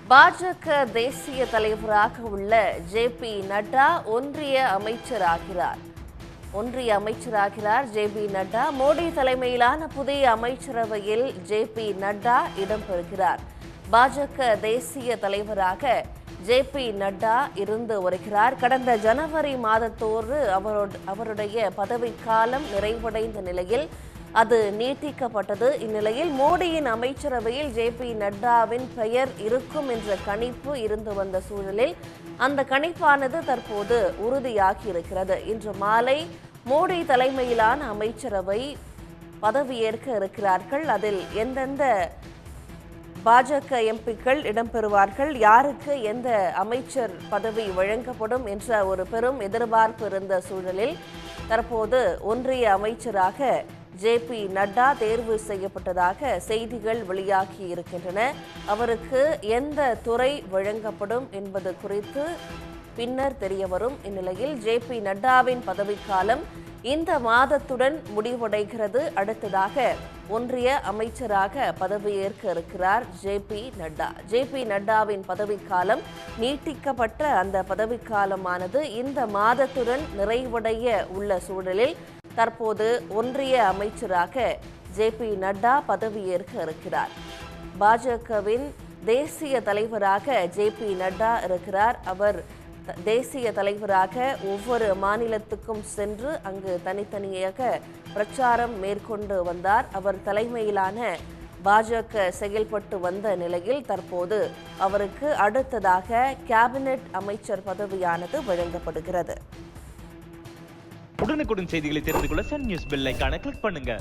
பாஜக தேசிய தலைவராக உள்ள ஜே.பி. நட்டா ஒன்றிய அமைச்சராகிறார். ஜே.பி. நட்டா மோடி தலைமையிலான புதிய அமைச்சரவையில் ஜே.பி. நட்டா இடம்பெறுகிறார். பாஜக தேசிய தலைவராக ஜே.பி. நட்டா இருந்து வருகிறார். கடந்த ஜனவரி மாதத்தோடு அவருடைய பதவிக்காலம் நிறைவடைந்த நிலையில் அது நீட்டிக்கப்பட்டது. இந்நிலையில் மோடியின் அமைச்சரவையில் ஜே.பி. நட்டாவின் பெயர் இருக்கும் என்ற கணிப்பு இருந்து வந்த சூழலில் அந்த கணிப்பானது தற்போது உறுதியாகி இருக்கிறது. இன்று மாலை மோடி தலைமையிலான அமைச்சரவை பதவியேற்க இருக்கிறார்கள். அதில் எந்தெந்த பாஜக எம்பிக்கள் இடம்பெறுவார்கள், யாருக்கு எந்த அமைச்சர் பதவி வழங்கப்படும் என்ற ஒரு பெரும் எதிர்பார்ப்பு இருந்த சூழலில் தற்போது ஒன்றிய அமைச்சராக ஜே.பி. நட்டா தேர்வு செய்யப்பட்டதாக செய்திகள் வெளியாகி இருக்கின்றன. அவருக்கு எந்த துறை வழங்கப்படும் என்பது குறித்து பின்னர் தெரியவரும். இந்நிலையில் ஜே.பி. நட்டாவின் பதவிக்காலம் இந்த மாதத்துடன் முடிவடைகிறது. அடுத்ததாக ஒன்றிய அமைச்சராக பதவியேற்க இருக்கிறார் ஜே.பி. நட்டா. ஜே.பி. நட்டாவின் பதவிக்காலம் நீட்டிக்கப்பட்ட அந்த பதவிக்காலமானது இந்த மாதத்துடன் நிறைவடைய உள்ள சூழலில் தற்போது ஒன்றிய அமைச்சராக ஜே.பி. நட்டா பதவியேற்க இருக்கிறார். பாஜகவின் தேசிய தலைவராக ஜே.பி. நட்டா இருக்கிறார். அவர் தேசிய தலைவராக ஒவ்வொரு மாநிலத்துக்கும் சென்று அங்கு தனித்தனியாக பிரச்சாரம் மேற்கொண்டு வந்தார். அவர் தலைமையிலான பாஜக செயல்பட்டு வந்த நிலையில் தற்போது அவருக்கு அடுத்ததாக கேபினெட் அமைச்சர் பதவியானது வழங்கப்படுகிறது. உடனுக்குடன் செய்திகளை தெரிந்து கொள்ள சன் நியூஸ் பெல் ஐகானை கிளிக் பண்ணுங்க.